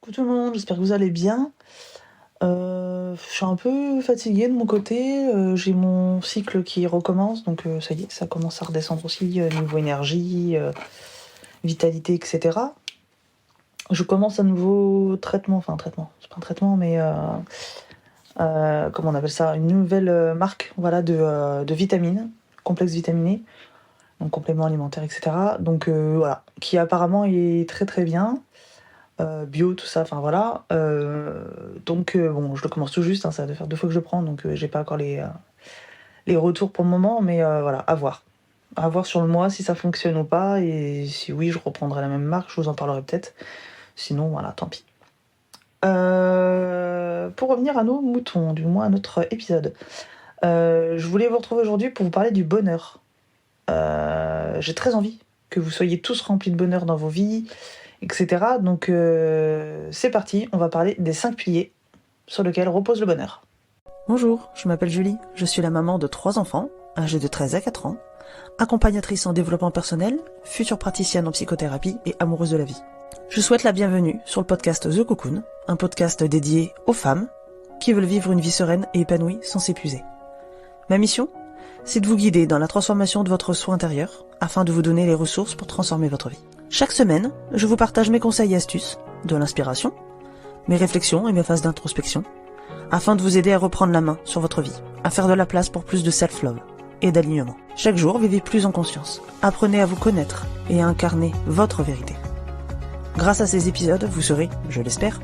Coucou tout le monde, j'espère que vous allez bien. Je suis un peu fatiguée de mon côté, j'ai mon cycle qui recommence, donc ça y est, ça commence à redescendre aussi niveau énergie, vitalité, etc. Je commence un nouveau traitement, c'est pas un traitement, mais comment on appelle ça, une nouvelle marque, voilà, de vitamines, complexe vitaminé, donc compléments alimentaires, etc. Donc voilà, qui apparemment est très très bien. Bio, tout ça, enfin voilà. Donc bon, je le commence tout juste, hein, ça doit faire 2 fois que je le prends, donc j'ai pas encore les retours pour le moment, mais voilà, à voir. À voir sur le mois si ça fonctionne ou pas, et si oui, je reprendrai la même marque, je vous en parlerai peut-être. Sinon, voilà, tant pis. Pour revenir à nos moutons, du moins à notre épisode, je voulais vous retrouver aujourd'hui pour vous parler du bonheur. J'ai très envie que vous soyez tous remplis de bonheur dans vos vies, etc. Donc c'est parti, on va parler des 5 piliers sur lesquels repose le bonheur. Bonjour, je m'appelle Julie, je suis la maman de 3 enfants, âgés de 13 à 4 ans, accompagnatrice en développement personnel, future praticienne en psychothérapie et amoureuse de la vie. Je souhaite la bienvenue sur le podcast The Cocoon, un podcast dédié aux femmes qui veulent vivre une vie sereine et épanouie sans s'épuiser. Ma mission ? C'est de vous guider dans la transformation de votre soi intérieur afin de vous donner les ressources pour transformer votre vie. Chaque semaine, je vous partage mes conseils et astuces, de l'inspiration, mes réflexions et mes phases d'introspection, afin de vous aider à reprendre la main sur votre vie, à faire de la place pour plus de self-love et d'alignement. Chaque jour, vivez plus en conscience. Apprenez à vous connaître et à incarner votre vérité. Grâce à ces épisodes, vous serez, je l'espère,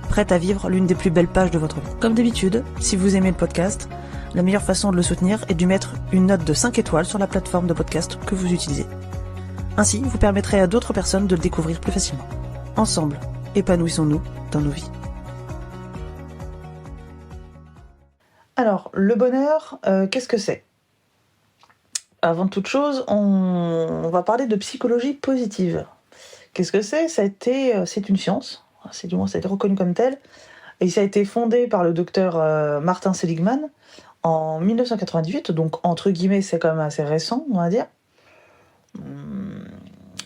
prête à vivre l'une des plus belles pages de votre vie. Comme d'habitude, si vous aimez le podcast, la meilleure façon de le soutenir est de mettre une note de 5 étoiles sur la plateforme de podcast que vous utilisez. Ainsi, vous permettrez à d'autres personnes de le découvrir plus facilement. Ensemble, épanouissons-nous dans nos vies. Alors, le bonheur, qu'est-ce que c'est ? Avant toute chose, on va parler de psychologie positive. Qu'est-ce que c'est ? C'est une science, du moins ça a été reconnu comme tel, et ça a été fondé par le docteur Martin Seligman en 1998, donc entre guillemets c'est quand même assez récent, on va dire.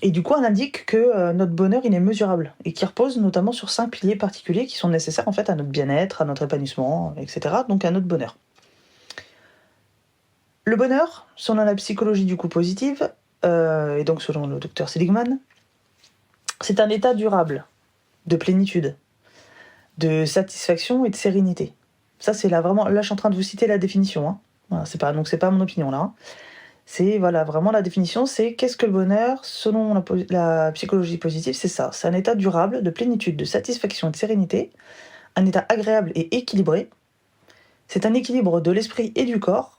Et du coup, on indique que notre bonheur, il est mesurable et qui repose notamment sur 5 piliers particuliers qui sont nécessaires en fait à notre bien-être, à notre épanouissement, etc. Donc à notre bonheur. Le bonheur, selon la psychologie du coup positive, et donc selon le docteur Seligman, c'est un état durable de plénitude, de satisfaction et de sérénité. Ça, c'est là vraiment. Là, je suis en train de vous citer la définition. Hein. Voilà, c'est pas mon opinion là. Hein. C'est voilà vraiment la définition. C'est qu'est-ce que le bonheur selon la psychologie positive, c'est ça. C'est un état durable de plénitude, de satisfaction et de sérénité, un état agréable et équilibré. C'est un équilibre de l'esprit et du corps,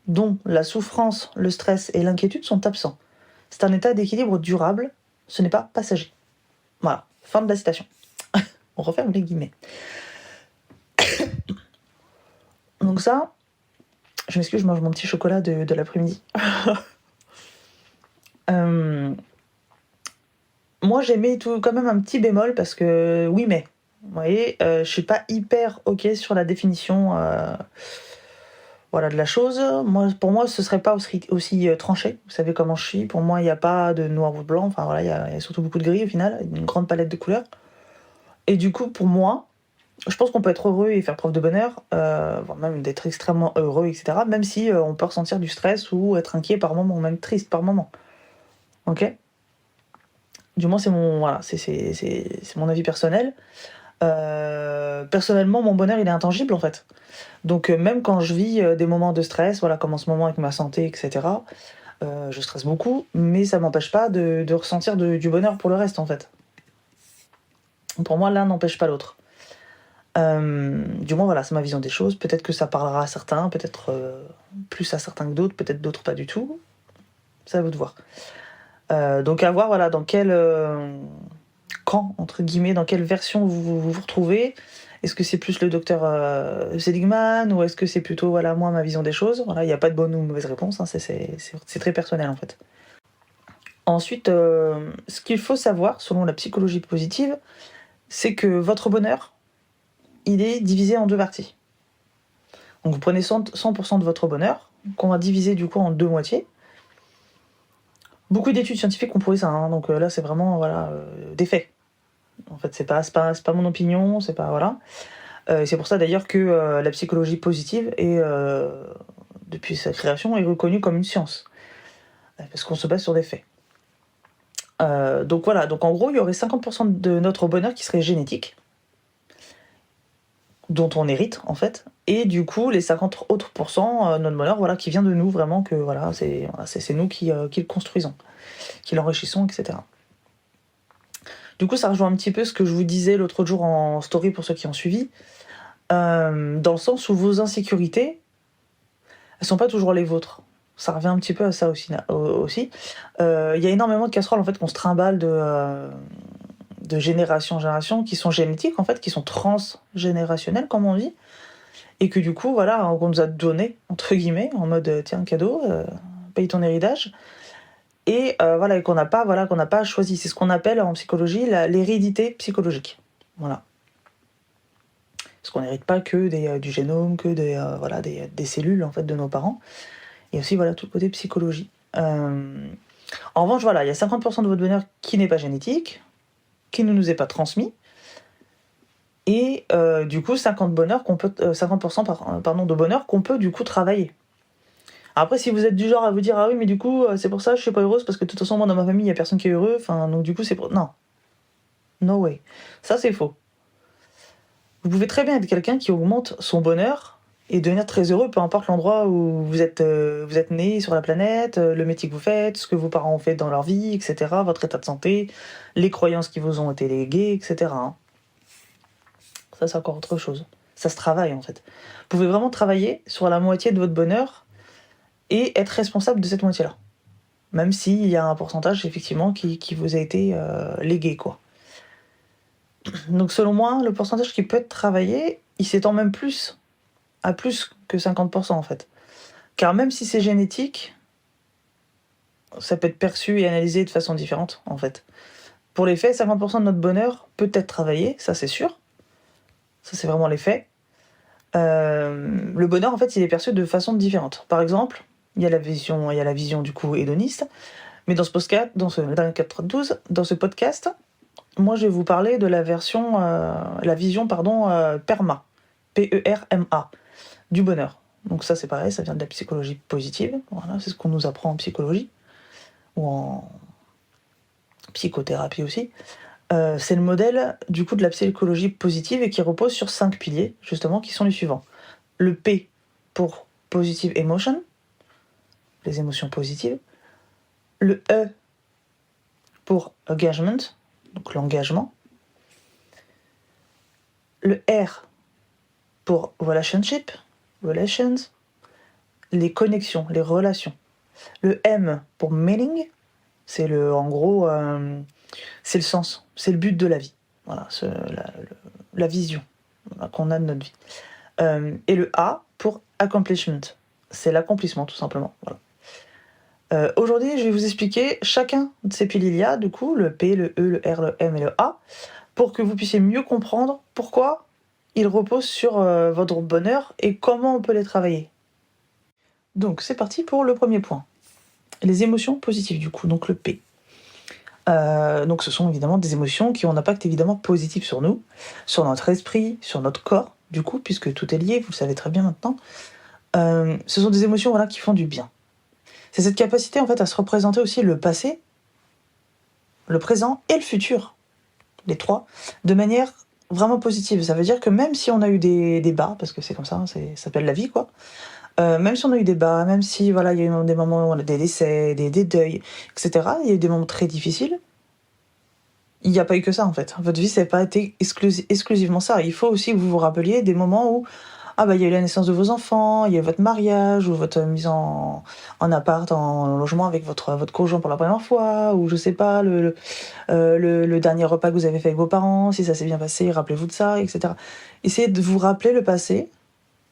dont la souffrance, le stress et l'inquiétude sont absents. C'est un état d'équilibre durable. Ce n'est pas passager. Voilà. Fin de la citation. On referme les guillemets. Donc ça, je m'excuse, je mange mon petit chocolat de l'après-midi. Moi, j'aimais tout quand même un petit bémol parce que oui, mais vous voyez, je suis pas hyper ok sur la définition voilà, de la chose. Pour moi, ce serait pas aussi tranché. Vous savez comment je suis. Pour moi, il n'y a pas de noir ou de blanc. Enfin voilà, il y a surtout beaucoup de gris au final, une grande palette de couleurs. Et du coup, pour moi, je pense qu'on peut être heureux et faire preuve de bonheur, voire même d'être extrêmement heureux, etc. Même si on peut ressentir du stress ou être inquiet par moment, ou même triste par moment. Ok ? Du moins, c'est mon avis personnel. Personnellement, mon bonheur, il est intangible, en fait. Donc, même quand je vis des moments de stress, voilà, comme en ce moment avec ma santé, etc., je stresse beaucoup, mais ça m'empêche pas de ressentir du bonheur pour le reste, en fait. Pour moi, l'un n'empêche pas l'autre. Du moins, voilà, c'est ma vision des choses. Peut-être que ça parlera à certains, peut-être plus à certains que d'autres, peut-être d'autres pas du tout. C'est à vous de voir. Donc à voir, voilà, dans quel camp, entre guillemets, dans quelle version vous retrouvez. Est-ce que c'est plus le docteur Seligman ou est-ce que c'est plutôt, voilà, moi, ma vision des choses. Voilà, il n'y a pas de bonne ou mauvaise réponse, hein, c'est très personnel, en fait. Ensuite, ce qu'il faut savoir, selon la psychologie positive, c'est que votre bonheur, il est divisé en 2 parties. Donc vous prenez 100% de votre bonheur, qu'on va diviser du coup en 2 moitiés. Beaucoup d'études scientifiques ont prouvé ça, hein, donc là c'est vraiment voilà, des faits. En fait, c'est pas mon opinion, c'est pas voilà. C'est pour ça d'ailleurs que la psychologie positive est depuis sa création est reconnue comme une science, parce qu'on se base sur des faits. Donc voilà, donc en gros, il y aurait 50% de notre bonheur qui serait génétique, dont on hérite en fait, et du coup les 50 autres pourcents, notre bonheur, voilà, qui vient de nous vraiment, que voilà, c'est nous qui le construisons, qui l'enrichissons, etc. Du coup, ça rejoint un petit peu ce que je vous disais l'autre jour en story pour ceux qui ont suivi, dans le sens où vos insécurités, elles sont pas toujours les vôtres. Ça revient un petit peu à ça aussi. Il y a énormément de casseroles en fait qu'on se trimballe de génération en génération, qui sont génétiques en fait, qui sont transgénérationnelles comme on dit, et que du coup voilà, on nous a donné entre guillemets en mode tiens cadeau, paye ton héritage, et voilà, et qu'on n'a pas choisi. C'est ce qu'on appelle en psychologie l'hérédité psychologique. Voilà. Parce qu'on n'hérite pas que du génome, que des cellules en fait de nos parents. Et aussi voilà tout le côté psychologie. En revanche, voilà, il y a 50% de votre bonheur qui n'est pas génétique, qui ne nous est pas transmis, et du coup 50% de bonheur qu'on peut du coup travailler. Après, si vous êtes du genre à vous dire ah oui mais du coup c'est pour ça que je suis pas heureuse parce que de toute façon moi dans ma famille il y a personne qui est heureux, enfin donc du coup c'est pour non, no way, ça c'est faux. Vous pouvez très bien être quelqu'un qui augmente son bonheur et devenir très heureux, peu importe l'endroit où vous êtes né sur la planète, le métier que vous faites, ce que vos parents ont fait dans leur vie, etc., votre état de santé, les croyances qui vous ont été léguées, etc. Ça, c'est encore autre chose. Ça se travaille, en fait. Vous pouvez vraiment travailler sur la moitié de votre bonheur et être responsable de cette moitié-là. Même s'il y a un pourcentage, effectivement, qui vous a été légué, quoi. Donc, selon moi, le pourcentage qui peut être travaillé, il s'étend même à plus que 50% en fait. Car même si c'est génétique, ça peut être perçu et analysé de façon différente en fait. Pour les faits, 50% de notre bonheur peut être travaillé, ça c'est sûr. Ça c'est vraiment les faits. Le bonheur en fait il est perçu de façon différente. Par exemple, il y a la vision du coup hédoniste, mais dans ce podcast, moi je vais vous parler de la vision PERMA, PERMA, du bonheur. Donc ça c'est pareil, ça vient de la psychologie positive, voilà, c'est ce qu'on nous apprend en psychologie, ou en psychothérapie aussi. C'est le modèle du coup de la psychologie positive et qui repose sur 5 piliers, justement, qui sont les suivants. Le P pour Positive Emotion, les émotions positives. Le E pour Engagement, donc l'engagement. Le R pour Relationship, Relations, les connexions, les relations. Le M pour Meaning, c'est en gros, c'est le sens, c'est le but de la vie. Voilà, la vision qu'on a de notre vie. Et le A pour Accomplishment, c'est l'accomplissement tout simplement. Voilà. Aujourd'hui, je vais vous expliquer chacun de ces piliers-là, du coup, le P, le E, le R, le M et le A, pour que vous puissiez mieux comprendre pourquoi ils reposent sur votre bonheur et comment on peut les travailler. Donc c'est parti pour le premier point. Les émotions positives du coup, donc le P. Donc ce sont évidemment des émotions qui ont un impact évidemment positif sur nous, sur notre esprit, sur notre corps, du coup, puisque tout est lié, vous le savez très bien maintenant. Ce sont des émotions voilà, qui font du bien. C'est cette capacité en fait à se représenter aussi le passé, le présent et le futur, les trois, de manière vraiment positive. Ça veut dire que même si on a eu des bas, parce que c'est comme ça, ça s'appelle la vie quoi, même si on a eu des bas, même si voilà, il y a eu des moments où on a des décès, des deuils, etc., il y a eu des moments très difficiles, il n'y a pas eu que ça en fait. Votre vie, ça n'a pas été exclusivement ça. Il faut aussi que vous vous rappeliez des moments où il y a eu la naissance de vos enfants, il y a eu votre mariage, ou votre mise en appart, en logement avec votre conjoint pour la première fois, ou je sais pas, le dernier repas que vous avez fait avec vos parents, si ça s'est bien passé, rappelez-vous de ça, etc. Essayez de vous rappeler le passé,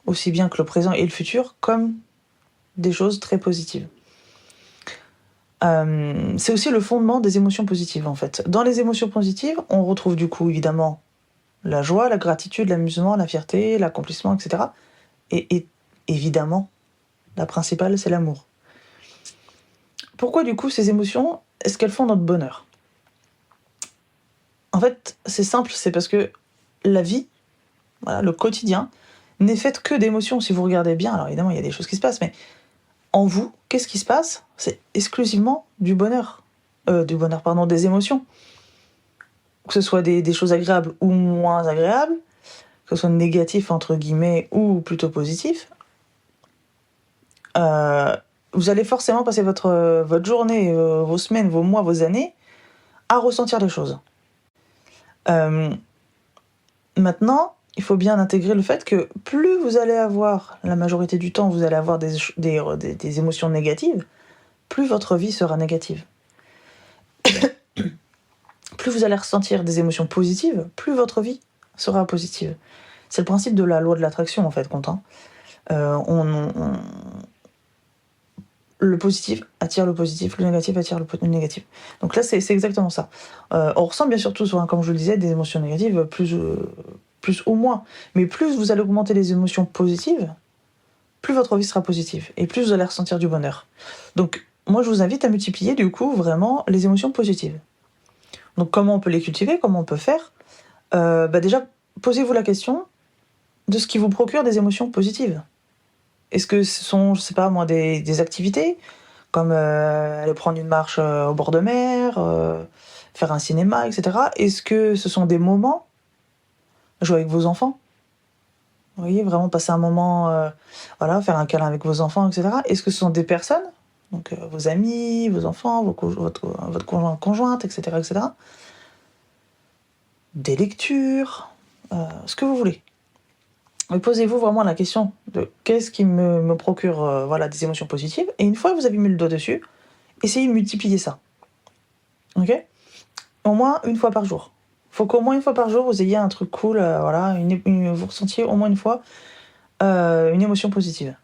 aussi bien que le présent et le futur, comme des choses très positives. C'est aussi le fondement des émotions positives, en fait. Dans les émotions positives, on retrouve du coup, évidemment, la joie, la gratitude, l'amusement, la fierté, l'accomplissement, etc. Et évidemment, la principale, c'est l'amour. Pourquoi, du coup, ces émotions, est-ce qu'elles font notre bonheur ? En fait, c'est simple, c'est parce que la vie, voilà, le quotidien, n'est fait que d'émotions. Si vous regardez bien, alors évidemment, il y a des choses qui se passent, mais en vous, qu'est-ce qui se passe? C'est exclusivement du bonheur. Pardon, des émotions. Que ce soit des choses agréables ou moins agréables, que ce soit négatif, entre guillemets, ou plutôt positif. Vous allez forcément passer votre journée, vos semaines, vos mois, vos années à ressentir les choses. Maintenant, il faut bien intégrer le fait que plus vous allez avoir, la majorité du temps, vous allez avoir des émotions négatives, plus votre vie sera négative. Plus vous allez ressentir des émotions positives, plus votre vie sera positive. C'est le principe de la loi de l'attraction, en fait, Quentin. Le positif attire le positif, le négatif attire le négatif. Donc là, c'est exactement ça. On ressent bien sûr tous, comme je le disais, des émotions négatives, plus ou moins. Mais plus vous allez augmenter les émotions positives, plus votre vie sera positive. Et plus vous allez ressentir du bonheur. Donc, moi, je vous invite à multiplier, du coup, vraiment les émotions positives. Donc, comment on peut les cultiver? Comment on peut faire? Déjà, posez-vous la question de ce qui vous procure des émotions positives. Est-ce que ce sont, je sais pas moi, des activités comme aller prendre une marche au bord de mer, faire un cinéma, etc. Est-ce que ce sont des moments, jouer avec vos enfants? Vous voyez, vraiment passer un moment, faire un câlin avec vos enfants, etc. Est-ce que ce sont des personnes, donc vos amis, vos enfants, votre conjoint, conjointe, etc., etc. Des lectures, ce que vous voulez. Mais posez-vous vraiment la question de qu'est-ce qui me procure des émotions positives. Et une fois que vous avez mis le doigt dessus, essayez de multiplier ça. Ok? Au moins une fois par jour. Il faut qu'au moins une fois par jour, vous ayez un truc cool, vous ressentiez au moins une fois une émotion positive.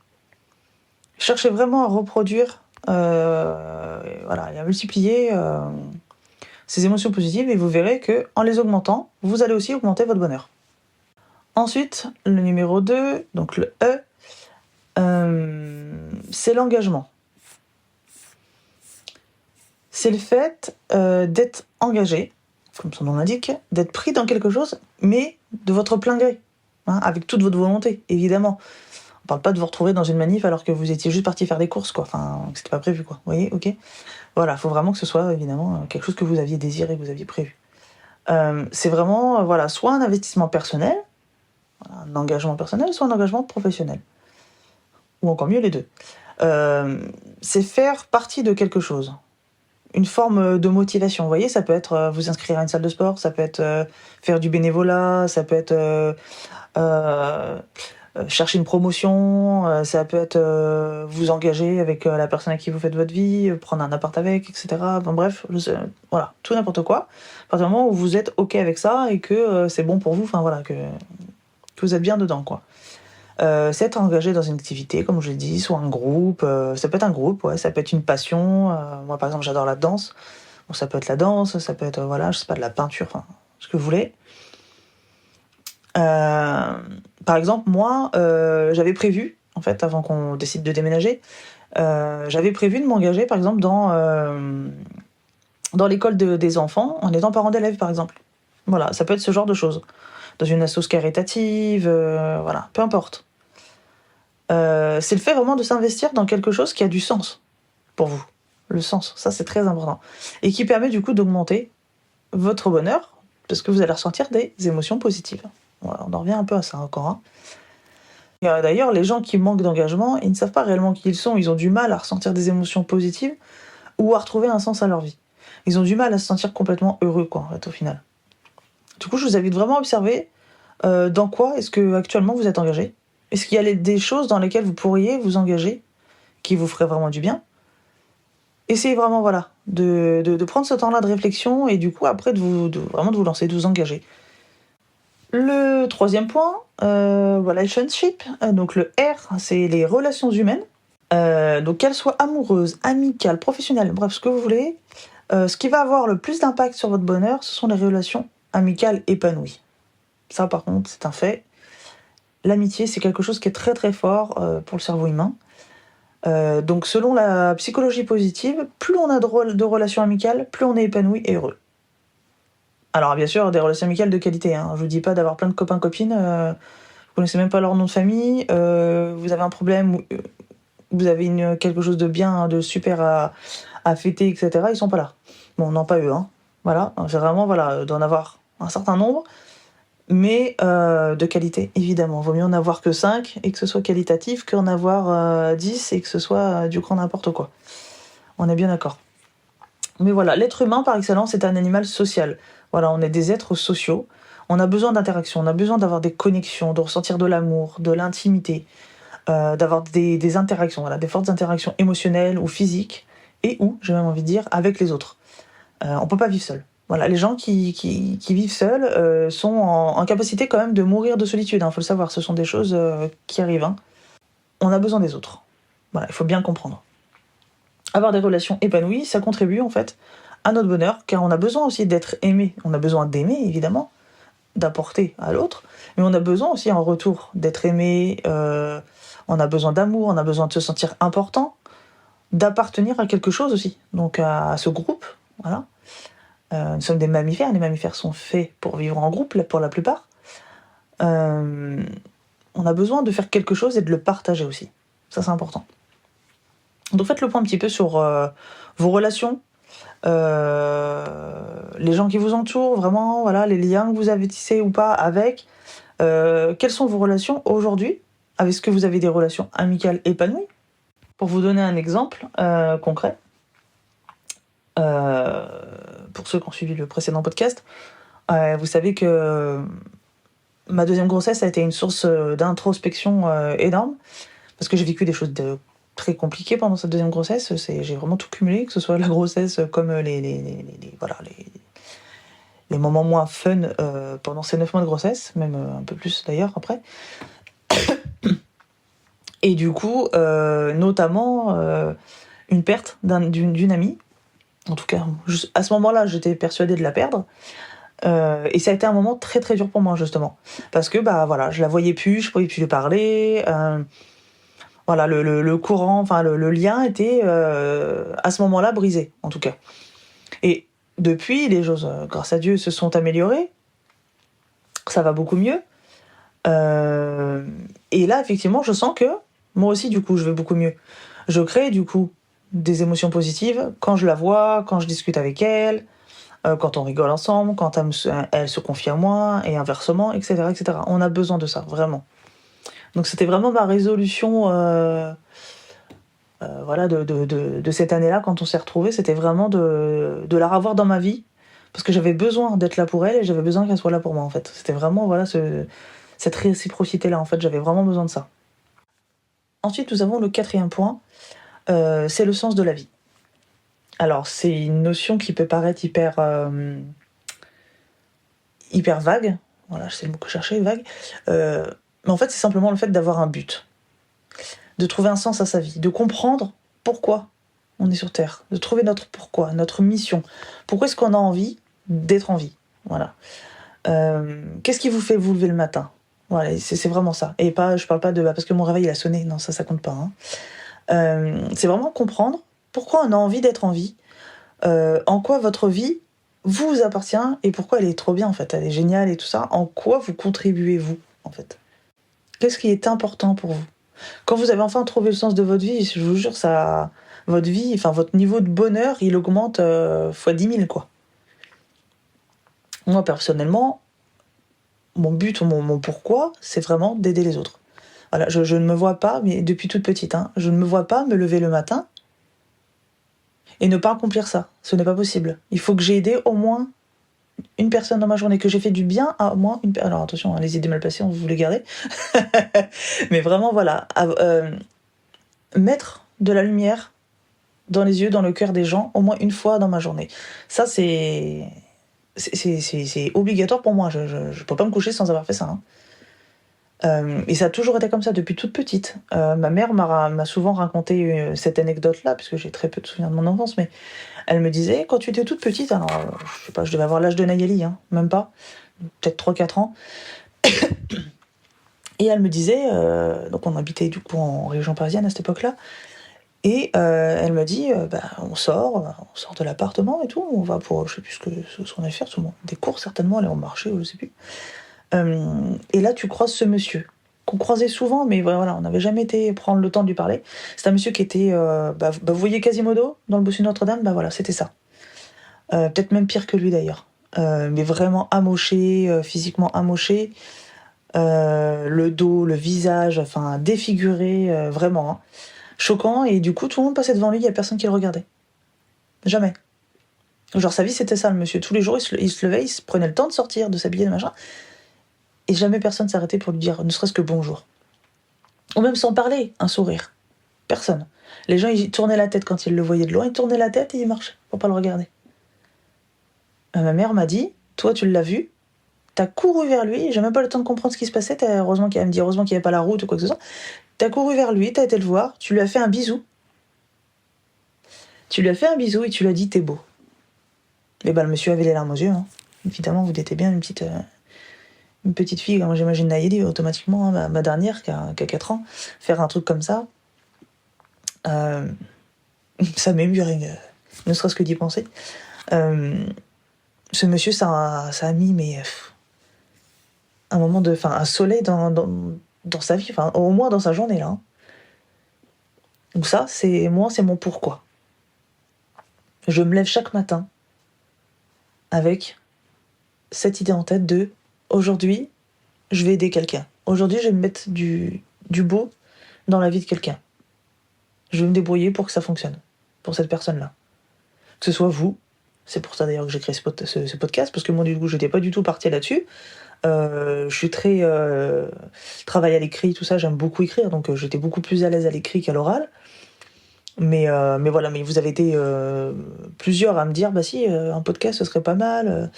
Cherchez vraiment à reproduire, et à multiplier ces émotions positives et vous verrez qu'en les augmentant, vous allez aussi augmenter votre bonheur. Ensuite, le numéro 2, donc le E, c'est l'engagement. C'est le fait d'être engagé, comme son nom l'indique, d'être pris dans quelque chose, mais de votre plein gré, avec toute votre volonté, évidemment. On parle pas de vous retrouver dans une manif alors que vous étiez juste parti faire des courses, quoi. Enfin, que c'était pas prévu, quoi. Vous voyez, ok. Voilà, il faut vraiment que ce soit, évidemment, quelque chose que vous aviez désiré, que vous aviez prévu. C'est vraiment, soit un investissement personnel, un engagement personnel, soit un engagement professionnel. Ou encore mieux, les deux. C'est faire partie de quelque chose. Une forme de motivation. Vous voyez, ça peut être vous inscrire à une salle de sport, ça peut être faire du bénévolat, ça peut être chercher une promotion, ça peut être vous engager avec la personne à qui vous faites votre vie, prendre un appart avec, etc. Bon, bref, voilà, tout n'importe quoi. À partir du moment où vous êtes OK avec ça et que c'est bon pour vous, que vous êtes bien dedans, quoi. C'est être engagé dans une activité, comme je l'ai dit, soit un groupe, ça peut être un groupe, ça peut être une passion. Moi, par exemple, j'adore la danse. Bon, ça peut être la danse, ça peut être, je sais pas, de la peinture, ce que vous voulez. Par exemple, moi, j'avais prévu, en fait, avant qu'on décide de déménager, j'avais prévu de m'engager, par exemple, dans l'école des enfants, en étant parent d'élèves, par exemple. Voilà, ça peut être ce genre de choses. Dans une association caritative, peu importe. C'est le fait vraiment de s'investir dans quelque chose qui a du sens pour vous. Le sens, ça c'est très important. Et qui permet du coup d'augmenter votre bonheur, parce que vous allez ressentir des émotions positives. Voilà, on en revient un peu à ça encore. Et d'ailleurs, les gens qui manquent d'engagement, ils ne savent pas réellement qui ils sont. Ils ont du mal à ressentir des émotions positives ou à retrouver un sens à leur vie. Ils ont du mal à se sentir complètement heureux, quoi, en fait, au final. Du coup, je vous invite vraiment à observer dans quoi est-ce que actuellement vous êtes engagé. Est-ce qu'il y a des choses dans lesquelles vous pourriez vous engager qui vous feraient vraiment du bien? Essayez vraiment de prendre ce temps-là de réflexion et du coup après de vous lancer, de vous engager. Le troisième point, relationship, donc le R, c'est les relations humaines. Donc qu'elles soient amoureuses, amicales, professionnelles, bref, ce que vous voulez. Ce qui va avoir le plus d'impact sur votre bonheur, ce sont les relations amicales épanouies. Ça par contre, c'est un fait. L'amitié, c'est quelque chose qui est très très fort pour le cerveau humain. Donc selon la psychologie positive, plus on a de relations amicales, plus on est épanoui et heureux. Alors bien sûr, des relations amicales de qualité, hein. Je vous dis pas d'avoir plein de copains-copines, vous connaissez même pas leur nom de famille, vous avez un problème ou vous avez quelque chose de bien, de super à fêter, et cetera, ils sont pas là. Bon, non, pas eux, hein. Voilà, c'est vraiment, voilà, d'en avoir un certain nombre, mais de qualité, évidemment. Vaut mieux en avoir que 5 et que ce soit qualitatif qu'en avoir 10 et que ce soit du grand n'importe quoi. On est bien d'accord. Mais voilà, l'être humain, par excellence, est un animal social. Voilà, on est des êtres sociaux. On a besoin d'interaction, on a besoin d'avoir des connexions, de ressentir de l'amour, de l'intimité, d'avoir des interactions, voilà, des fortes interactions émotionnelles ou physiques, et ou, j'ai même envie de dire, avec les autres. On peut pas vivre seul. Voilà, les gens qui vivent seuls sont en capacité quand même de mourir de solitude, hein, faut le savoir, ce sont des choses qui arrivent. Hein. On a besoin des autres. Voilà, il faut bien comprendre. Avoir des relations épanouies, ça contribue en fait à notre bonheur, car on a besoin aussi d'être aimé. On a besoin d'aimer, évidemment, d'apporter à l'autre, mais on a besoin aussi en retour d'être aimé, on a besoin d'amour, on a besoin de se sentir important, d'appartenir à quelque chose aussi, donc à ce groupe, voilà. Nous sommes des mammifères, les mammifères sont faits pour vivre en groupe, pour la plupart. On a besoin de faire quelque chose et de le partager aussi, ça c'est important. Donc faites le point un petit peu sur vos relations, les gens qui vous entourent, vraiment, voilà, les liens que vous avez tissés ou pas avec. Quelles sont vos relations aujourd'hui? Est-ce que vous avez des relations amicales épanouies? Pour vous donner un exemple concret, pour ceux qui ont suivi le précédent podcast, vous savez que ma deuxième grossesse a été une source d'introspection énorme, parce que j'ai vécu des choses très compliquées pendant cette deuxième grossesse. J'ai vraiment tout cumulé, que ce soit la grossesse comme les moments moins fun pendant ces 9 mois de grossesse, même un peu plus d'ailleurs après. Et du coup, notamment une perte d'une amie. En tout cas, à ce moment-là, j'étais persuadée de la perdre. Et ça a été un moment très très dur pour moi, justement. Parce que bah voilà, je la voyais plus, je pouvais plus lui parler. Voilà, le courant, enfin le lien était à ce moment-là brisé, en tout cas. Et depuis, les choses, grâce à Dieu, se sont améliorées. Ça va beaucoup mieux. Et là, effectivement, je sens que moi aussi, du coup, je vais beaucoup mieux. Je crée, du coup, des émotions positives quand je la vois, quand je discute avec elle, quand on rigole ensemble, quand elle se confie à moi, et inversement, etc., etc. On a besoin de ça, vraiment. Donc c'était vraiment ma résolution voilà, de cette année-là, quand on s'est retrouvés, c'était vraiment de la revoir dans ma vie, parce que j'avais besoin d'être là pour elle, et j'avais besoin qu'elle soit là pour moi, en fait. C'était vraiment, voilà, cette réciprocité-là, en fait, j'avais vraiment besoin de ça. Ensuite, nous avons le 4e point, c'est le sens de la vie. Alors, c'est une notion qui peut paraître hyper vague, voilà, c'est le mot que je cherchais, vague, mais en fait, c'est simplement le fait d'avoir un but, de trouver un sens à sa vie, de comprendre pourquoi on est sur Terre, de trouver notre pourquoi, notre mission. Pourquoi est-ce qu'on a envie d'être en vie? Voilà. Qu'est-ce qui vous fait vous lever le matin? Voilà, c'est vraiment ça. Et pas, je parle pas de parce que mon réveil il a sonné, non, ça compte pas. Hein. C'est vraiment comprendre pourquoi on a envie d'être en vie, en quoi votre vie vous appartient et pourquoi elle est trop bien en fait, elle est géniale et tout ça. En quoi vous contribuez vous en fait? Qu'est-ce qui est important pour vous? Quand vous avez enfin trouvé le sens de votre vie, je vous jure, ça, votre vie, enfin votre niveau de bonheur, il augmente fois 10 000 quoi. Moi personnellement, mon but, mon pourquoi, c'est vraiment d'aider les autres. Voilà, je ne me vois pas, mais depuis toute petite, hein, je ne me vois pas me lever le matin et ne pas accomplir ça. Ce n'est pas possible. Il faut que j'ai aidé au moins une personne dans ma journée, que j'ai fait du bien à au moins une personne. Alors attention, hein, les idées mal placées, on vous les gardez. Mais vraiment, voilà, mettre de la lumière dans les yeux, dans le cœur des gens, au moins une fois dans ma journée. Ça, c'est obligatoire pour moi. Je peux pas me coucher sans avoir fait ça. Hein. Et ça a toujours été comme ça depuis toute petite. Ma mère m'a souvent raconté cette anecdote-là, puisque j'ai très peu de souvenirs de mon enfance, mais elle me disait, quand tu étais toute petite, alors je sais pas, je devais avoir l'âge de Nayeli, hein, même pas, peut-être 3-4 ans, et elle me disait, donc on habitait du coup en région parisienne à cette époque-là, Et elle me dit, on sort de l'appartement et tout, on va pour, je sais plus ce qu'on allait faire, sûrement des courses certainement, aller au marché ou je sais plus. Et là tu croises ce monsieur, qu'on croisait souvent, mais voilà, on n'avait jamais été prendre le temps de lui parler. C'est un monsieur qui était, vous voyez Quasimodo dans le Bossu de Notre-Dame, voilà, c'était ça. Peut-être même pire que lui d'ailleurs. Mais vraiment amoché, physiquement amoché. Le dos, le visage, enfin défiguré, vraiment. Hein. Choquant, et du coup tout le monde passait devant lui, il y a personne qui le regardait. Jamais. Genre sa vie c'était ça, le monsieur. Tous les jours il se levait, il se prenait le temps de sortir, de s'habiller, de machin. Et jamais personne s'arrêtait pour lui dire ne serait-ce que bonjour. Ou même sans parler, un sourire. Personne. Les gens ils tournaient la tête quand ils le voyaient de loin, ils tournaient la tête et ils marchaient pour pas le regarder. Ma mère m'a dit, toi tu l'as vu, t'as couru vers lui, j'ai même pas le temps de comprendre ce qui se passait, heureusement qu'il n'y avait pas la route ou quoi que ce soit. T'as couru vers lui, t'as été le voir, tu lui as fait un bisou. Tu lui as fait un bisou et tu lui as dit t'es beau. Et le monsieur avait les larmes aux yeux. Hein. Évidemment, vous étiez bien une petite fille, moi j'imagine Naïli automatiquement, hein, ma dernière qui a 4 ans, faire un truc comme ça, ça m'émurait, ne serait-ce que d'y penser. Ce monsieur, ça a mis un moment un soleil dans sa vie, au moins dans sa journée là. Hein. Donc ça, c'est mon pourquoi. Je me lève chaque matin avec cette idée en tête de aujourd'hui, je vais aider quelqu'un. Aujourd'hui, je vais me mettre du beau dans la vie de quelqu'un. Je vais me débrouiller pour que ça fonctionne, pour cette personne-là. Que ce soit vous, c'est pour ça d'ailleurs que j'ai créé ce podcast, parce que moi, du coup, je n'étais pas du tout partie là-dessus. Je suis très travail à l'écrit, tout ça, j'aime beaucoup écrire, donc j'étais beaucoup plus à l'aise à l'écrit qu'à l'oral. Mais voilà, mais vous avez été plusieurs à me dire, bah si, un podcast, ce serait pas mal.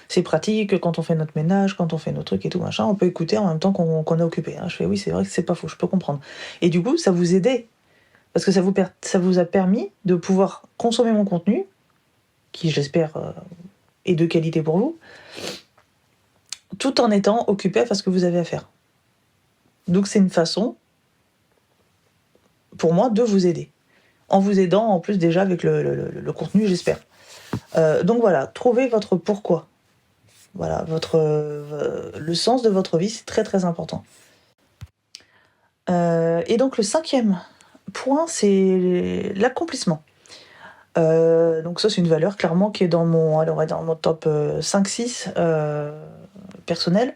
C'est pratique quand on fait notre ménage, quand on fait nos trucs et tout, machin, on peut écouter en même temps qu'on est occupé. Hein. Je fais oui, c'est vrai que c'est pas faux, je peux comprendre. Et du coup, ça vous aidait, parce que ça vous a permis de pouvoir consommer mon contenu, qui j'espère est de qualité pour vous, tout en étant occupé à faire ce que vous avez à faire. Donc c'est une façon, pour moi, de vous aider. En vous aidant en plus déjà avec le contenu, j'espère. Donc voilà, trouvez votre pourquoi. Voilà, le sens de votre vie, c'est très très important. Et donc le 5e point, c'est l'accomplissement. Donc ça, c'est une valeur clairement qui est dans mon top 5-6 personnel.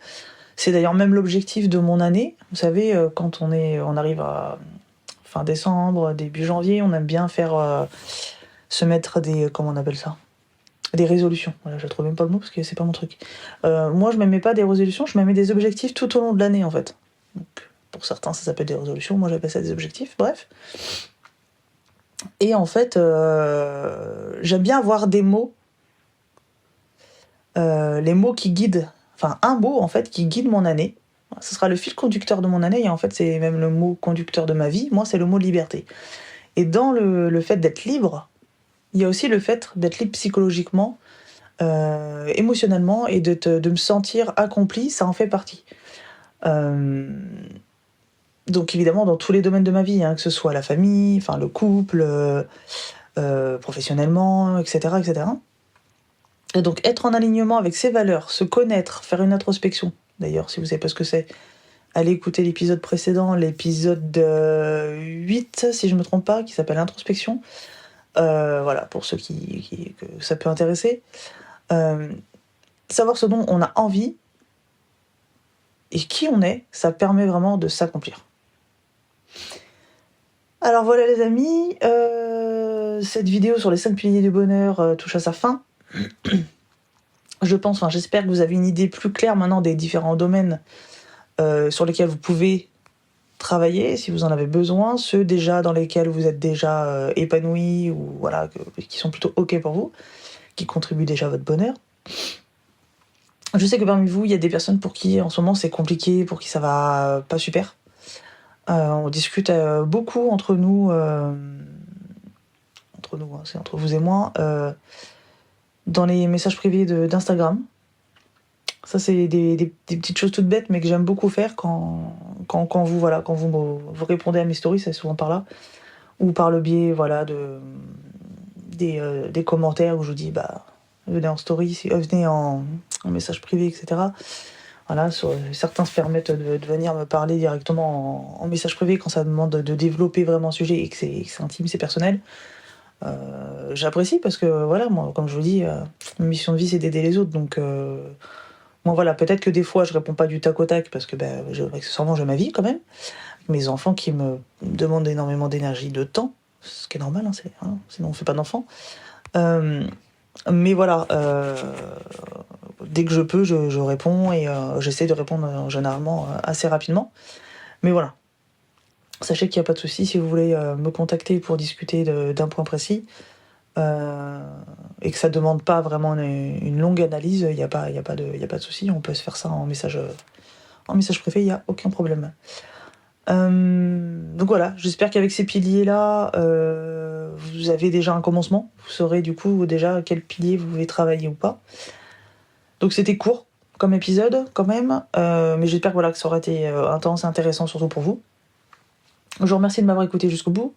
C'est d'ailleurs même l'objectif de mon année. Vous savez, quand on arrive à fin décembre, début janvier, on aime bien faire se mettre comment on appelle ça ? Des résolutions. Voilà, je trouve même pas le mot parce que c'est pas mon truc. Moi, je me mets pas des résolutions, je me mets des objectifs tout au long de l'année en fait. Donc, pour certains, ça s'appelle des résolutions, moi j'appelle ça des objectifs, bref. Et en fait, j'aime bien avoir des mots, les mots qui guident, un mot en fait qui guide mon année. Ce sera le fil conducteur de mon année et en fait c'est même le mot conducteur de ma vie. Moi, c'est le mot liberté. Et dans le fait d'être libre, il y a aussi le fait d'être libre psychologiquement, émotionnellement et de me sentir accomplie, ça en fait partie. Donc évidemment dans tous les domaines de ma vie, hein, que ce soit la famille, le couple, professionnellement, etc., etc. Et donc être en alignement avec ses valeurs, se connaître, faire une introspection. D'ailleurs, si vous savez pas ce que c'est, allez écouter l'épisode précédent, l'épisode 8, si je me trompe pas, qui s'appelle Introspection. Voilà, pour ceux que ça peut intéresser. Savoir ce dont on a envie et qui on est, ça permet vraiment de s'accomplir. Alors voilà les amis, cette vidéo sur les 5 piliers du bonheur touche à sa fin. J'espère que vous avez une idée plus claire maintenant des différents domaines sur lesquels vous pouvez travailler, si vous en avez besoin, ceux déjà dans lesquels vous êtes déjà épanoui ou voilà, qui sont plutôt ok pour vous, qui contribuent déjà à votre bonheur. Je sais que parmi vous, il y a des personnes pour qui en ce moment c'est compliqué, pour qui ça va pas super. On discute beaucoup entre nous, c'est entre vous et moi, dans les messages privés d'Instagram. Ça, c'est des petites choses toutes bêtes, mais que j'aime beaucoup faire quand vous répondez à mes stories, c'est souvent par là. ou par le biais voilà, des commentaires où je vous dis venez en story, venez en message privé, etc. Voilà, certains se permettent de venir me parler directement en message privé quand ça demande de développer vraiment un sujet et que c'est intime, c'est personnel. J'apprécie parce que voilà, moi, comme je vous dis, ma mission de vie c'est d'aider les autres. Donc moi voilà, peut-être que des fois je réponds pas du tac au tac parce que accessoirement j'ai ma vie quand même. Mes enfants qui me demandent énormément d'énergie, de temps, ce qui est normal, sinon on fait pas d'enfants. Mais voilà, dès que je peux, je réponds et j'essaie de répondre généralement assez rapidement. Mais voilà, sachez qu'il n'y a pas de souci si vous voulez me contacter pour discuter d'un point précis et que ça ne demande pas vraiment une longue analyse, il n'y a pas de souci, on peut se faire ça en message privé, il n'y a aucun problème. Donc voilà, j'espère qu'avec ces piliers-là, vous avez déjà un commencement. Vous saurez du coup déjà quel pilier vous voulez travailler ou pas. Donc c'était court comme épisode quand même, mais j'espère que ça aura été intense et intéressant surtout pour vous. Je vous remercie de m'avoir écouté jusqu'au bout.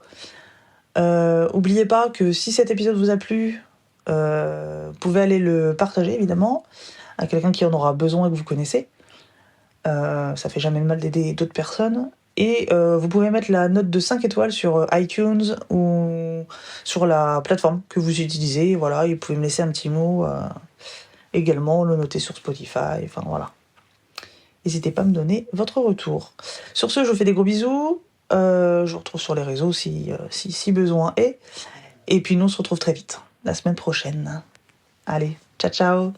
Oubliez pas que si cet épisode vous a plu, vous pouvez aller le partager évidemment à quelqu'un qui en aura besoin et que vous connaissez. Ça fait jamais de mal d'aider d'autres personnes. Et vous pouvez mettre la note de 5 étoiles sur iTunes ou sur la plateforme que vous utilisez. Voilà, et vous pouvez me laisser un petit mot également, le noter sur Spotify. Enfin voilà. N'hésitez pas à me donner votre retour. Sur ce, je vous fais des gros bisous. Je vous retrouve sur les réseaux si besoin est. Et puis nous, on se retrouve très vite, la semaine prochaine. Allez, ciao ciao!